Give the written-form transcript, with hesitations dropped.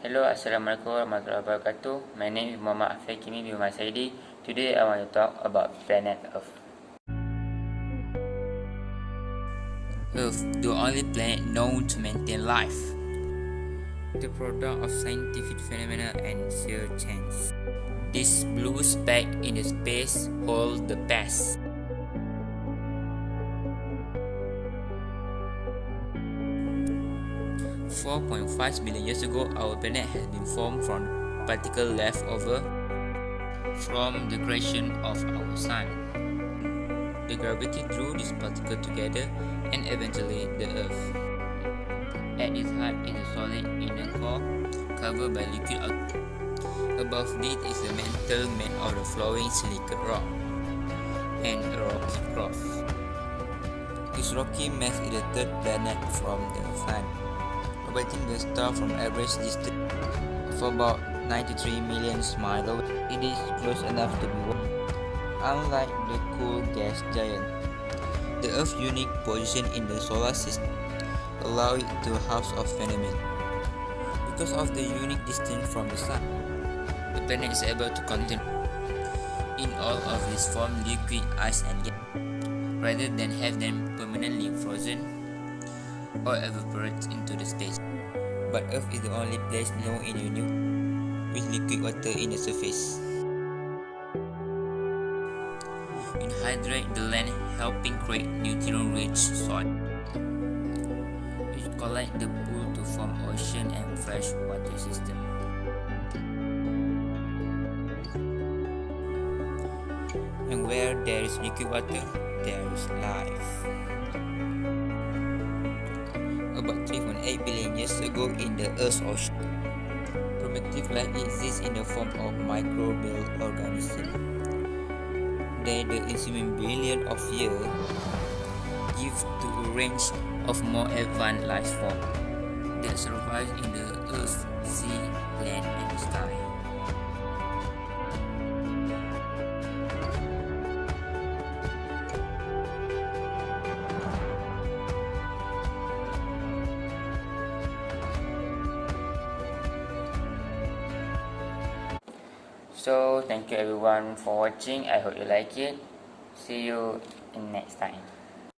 Hello, Assalamualaikum warahmatullahi wabarakatuh. My name is Muhammad Afiq Kimi bin Saidi. Today I want to talk about planet Earth. Earth, the only planet known to maintain life. The product of scientific phenomena and sheer chance. This blue speck in the space holds the past. 4.5 billion years ago, our planet has been formed from particle left over from the creation of our sun. The gravity drew these particles together and eventually the Earth. At its heart is a solid inner core covered by liquid outer. Above it is a mantle made of the flowing silicate rock and a rocky cross. This rocky mass is the third planet from the sun, orbiting the star from average distance of about 93 million miles away. It is close enough to be warm. Unlike the cool gas giant, the Earth's unique position in the solar system allows it to house a phenomenon. Because of the unique distance from the sun, the planet is able to contain in all of its form liquid, ice and gas, rather than have them permanently frozen or evaporate into the space. But Earth is the only place known in the universe with liquid water in the surface. It hydrates the land, helping create nutrient-rich soil. It collects the pool to form ocean and fresh water system. And where there is liquid water, there is life. About 3.8 billion years ago in the Earth's ocean, primitive life exists in the form of microbial organisms. Then the ensuing billion of years give to a range of more advanced life forms that survive in the earth, sea, land and sky. So thank you everyone for watching. I hope you like it. See you in next time.